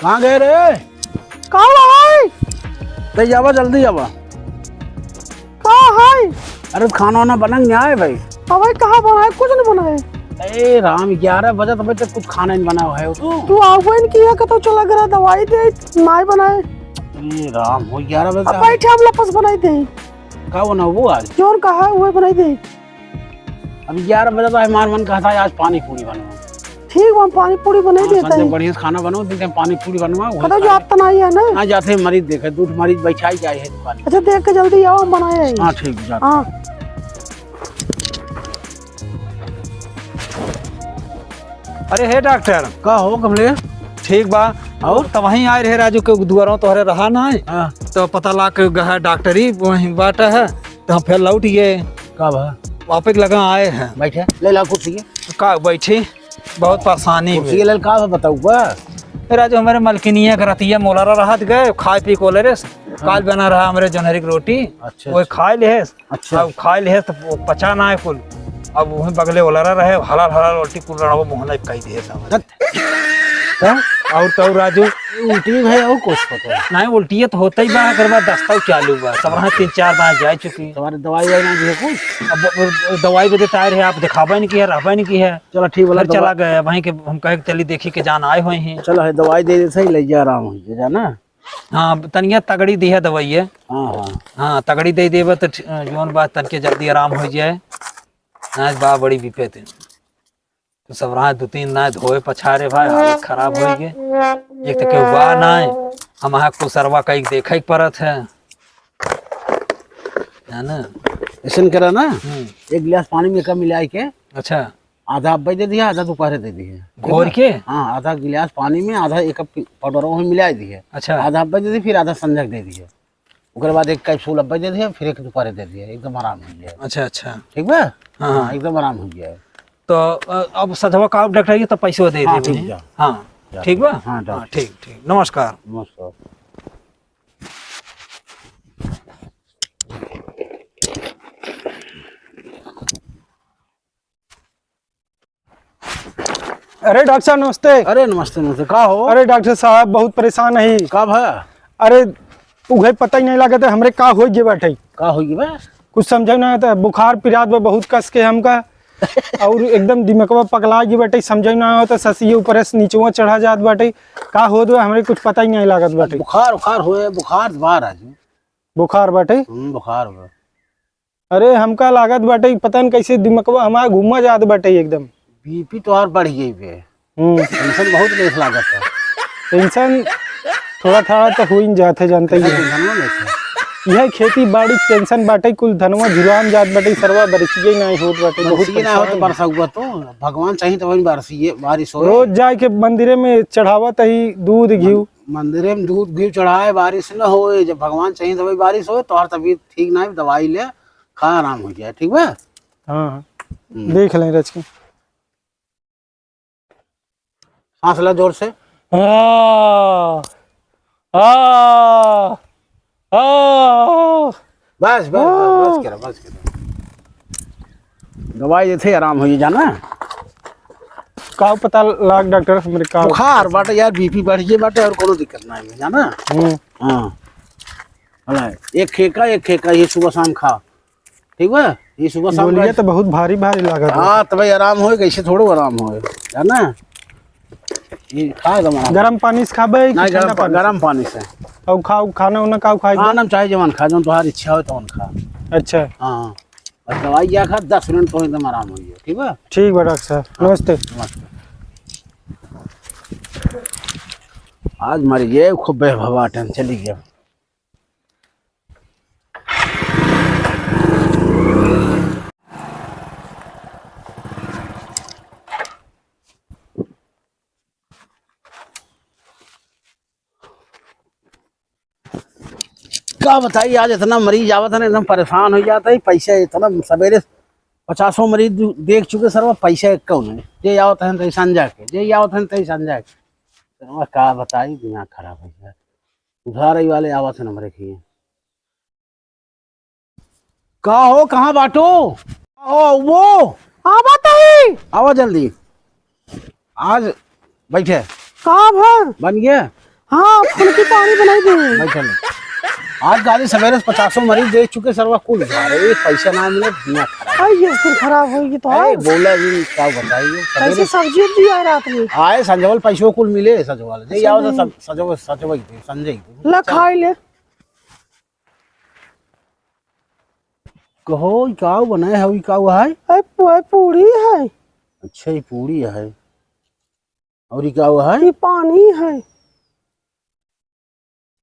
कहाँ गए रे? कहाँ है? तो जावा जल्दी जावा। कहाँ है? अरे खाना वाना बना नहीं आए भाई। भाई कहाँ बना है? कुछ नहीं बना है। ए राम 11 बजे तक तो कुछ खाना नहीं बना हुआ है तू आगुन किया कतो चला गया दवाई दे माई बनाए। ए राम हो 11 बजे अब बैठे हम लपस बनाई दे। का बना वो आज? जोन कहा वो बनाई दे। अभी 11 बजे तो हमारा मन कहता है आज पानी पूरी बनवा। ठीक हम पानी पूरी बनाई देता है। बढ़िया खाना बनाओ दिन पानी पूरी बनवा। कतो जो आप तनाई है ना। हाँ जाते मरीज देखे दूध मरीज बैठाई जाए है दुकान। अच्छा देख के जल्दी आओ हम बनाए। हाँ ठीक है। हाँ अरे हे डॉक्टर का हो कमले? ठीक बा। और तो वहीं आए रहे राजू के दुआरों तोहरे रहा ना है। हाँ तो पता ला के गया डॉक्टरी वहीं बाटा है तो हम फिर लौट गए। का भा वापस लगा आए हैं। बैठे ले ला कुर्सी का बैठी बहुत परेशानी कुर्सी ले का बताऊ बा। राजू हमारे मलकिनिया के रतिया मोलारा रहत गए खाए पी को ले रे काल बना रहा हमारे जोनहरी की रोटी। अच्छा वो खाए ले। अच्छा अब खाए ले तो पचा ना है कुल। अब वहीं बगले ओलरा रहे हलाल हलाल रोटी कुल रहा मोहना कही दे सब। और तो राजू उल्टी है और कुछ पता नहीं उल्टी तो होता ही बा अगर बार दस्ता चालू बा सब वहाँ 3-4 बार जा चुकी। तुम्हारी दवाई वाई ना दी कुछ? अब दवाई भी देता है आप दिखावा नहीं किया रहबा नहीं किया। चलो ठीक बोला चला गया वहीं के हम कहे चली देखी के जान आए हुए हैं। चलो है दवाई दे दे सही ले जा आराम हो जाना। हाँ तनिया तगड़ी दी है दवाई है। हाँ हाँ हाँ तगड़ी दे देवे तो जोन बात तन के जल्दी आराम हो जाए। आज बा बड़ी विपत है तो सब रहा 2-3 ना धोए पछारे भाई हालत खराब हो गए। एक तो केहू बा ना हम को सरवा कई देखे परत है ना। ऐसा करा ना एक गिलास पानी में कम मिला के अच्छा आधा अब्बे दे दिया आधा दोपहर दे दिया घोर के। हाँ आधा गिलास पानी में आधा एक कप पाउडर में मिला दिए। अच्छा आधा अब्बे दे दी फिर आधा संजक दे दिए। उसके बाद एक कैप्सूल अब्बे दे दिया फिर एक दोपहर दे दिया एकदम आराम हो गया। अच्छा अच्छा ठीक बा। हाँ हाँ एकदम आराम हो गया। तो अब सधवा का डॉक्टर तो पैसे दे हाँ, दे। ठीक जा। हाँ ठीक बा। हाँ, हाँ ठीक ठीक नमस्कार। नमस्कार। अरे डॉक्टर साहब नमस्ते। अरे नमस्ते नमस्ते का हो? अरे डॉक्टर साहब बहुत परेशान है। कब है? अरे उहे पता ही नहीं लगा था हमरे का हो गए बैठे। का होगी बे? कुछ समझ ना आता बुखार पिरात में बहुत कस के हमका और एकदम दिमागवा पगला गई बैठे समझ ना आता ससिए ऊपर से नीचवा चढ़ा जात बैठे का हो दो हमरे कुछ पता ही नहीं लागत बैठे। बुखार हुए बुखार बार आज बुखार बैठे बुखार हुआ। अरे हमका लागत बैठे पता नहीं कैसे दिमागवा हमारा घूमा जात बैठे एकदम। बीपी तो और बढ़ गई बे। टेंशन बहुत लेस लागत है। टेंशन थोड़ा थोड़ा तो हो ही जाते जानते ही है। यह खेती बाड़ी टेंशन बाटे कुल धनवा झुरान जात बाटे सरवा बरसिए नहीं होत बाटे बहुत ना हो तो बरसा हुआ तो भगवान चाहिए तो वही बारिश हो। रोज जाए के मंदिरे में चढ़ावत ही दूध घी मंदिरे में दूध घी चढ़ाए बारिश न हो। जब भगवान चाहिए तो वही बारिश हो तो हर तबीयत ठीक ना है दवाई ले खा आराम हो जाए। ठीक है। हाँ देख लें रच के सांस ला जोर से। बस बस दवाई देते आराम हो जाना। का पता लाग डॉक्टर मेरे का बुखार बाटे यार बीपी बढ़ गई बाटे और कोनो दिक्कत ना है जाना। हाँ भला एक खेका ये सुबह शाम खा। ठीक है ये सुबह शाम बोलिए तो बहुत भारी भारी लागत। हाँ तो भाई आराम हो कैसे थोड़ो आराम हो जाना। ये खा गरम पानी से खाबे ना गरम पानी से और खाओ खाना उना खाओ खाई खाना चाहे जवान खा जो तुम्हारी इच्छा हो तो खा। अच्छा हाँ और दवाई क्या खा 10 मिनट तो एकदम आराम हो गया। ठीक है ठीक बा डॉक्टर साहब नमस्ते। आज मर गए खूब बेभवाटन चली गया। क्या बताइए आज इतना मरीज आवत है ना एकदम परेशान हो जाता है। पैसे इतना सवेरे 50 मरीज देख चुके सर पैसा कौन है जे आवत है तो संजा के जे आवत है तो संजा के का बताई दिमाग खराब हो गया। उधार वाले आवत है नंबर की का हो कहाँ बाटो वो हाँ बताइए आओ जल्दी आज बैठे कहाँ भर बन गया। हाँ फुल्की पानी बनाई दे। बैठल आज गाड़ी सवेरे 50 मरीज देख चुके सरवा कुल जा रहे एक पैसा ना मिले दुनिया खराब आई ये फिर खराब होगी तो है बोला जी क्या बताइए कैसे सब्जी उब्जी आए रात में आए संजवल पैसों कुल मिले सजवाल जे आओ तो सजव सजव संजय ला खाई ले। कहो क्या बनाए है क्या है आई पूरी है। अच्छा ये पूरी है और ये क्या हुआ है ये पानी है।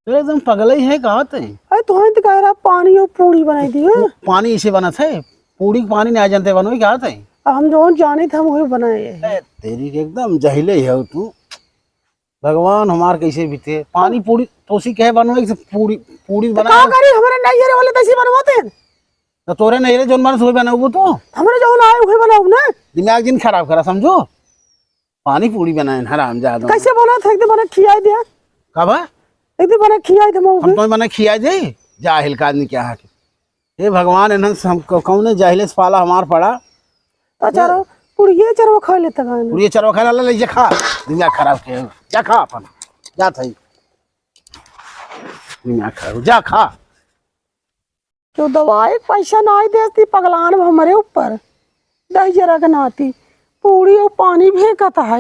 तो एकदम पगला ही है कहा थे अरे तो तो कह रहा पानी और पूरी बनाई दी है। पानी इसे बना थे पूरी पानी नहीं आ जानते बनो क्या थे हम जो जाने थे हम वही बनाए हैं। तेरी एकदम जहिले ही है तू भगवान हमार कैसे बीते पानी पूरी तोसी कहे बनवाई से पूरी पूरी बना का करी हमारे नैहरे वाले तैसे बनवाते हैं तो तोरे नहीं रे जोन मानस वही बनाऊ तो हमारे जो आए वही बनाऊ ना। दिमाग दिन खराब करा समझो पानी पूरी बनाए हराम जादा कैसे बना था एकदम बना खियाई दिया कब एकदम बना खियाई थे हम तो मैंने खिया दे जाहिल का आदमी क्या है हे भगवान इन्हन हम कौन जाहिले से पाला हमार पड़ा अच्छा पूरी चरवा खा लेता गाना पूरी चरवा खा ले जा खा दिमाग खराब के जा खा अपन जा थई दिमाग खराब जा खा जो दवाई पैसा ना आई देती पगलान हमारे ऊपर दही जरा के नाती पूरी और पानी भी कहता है।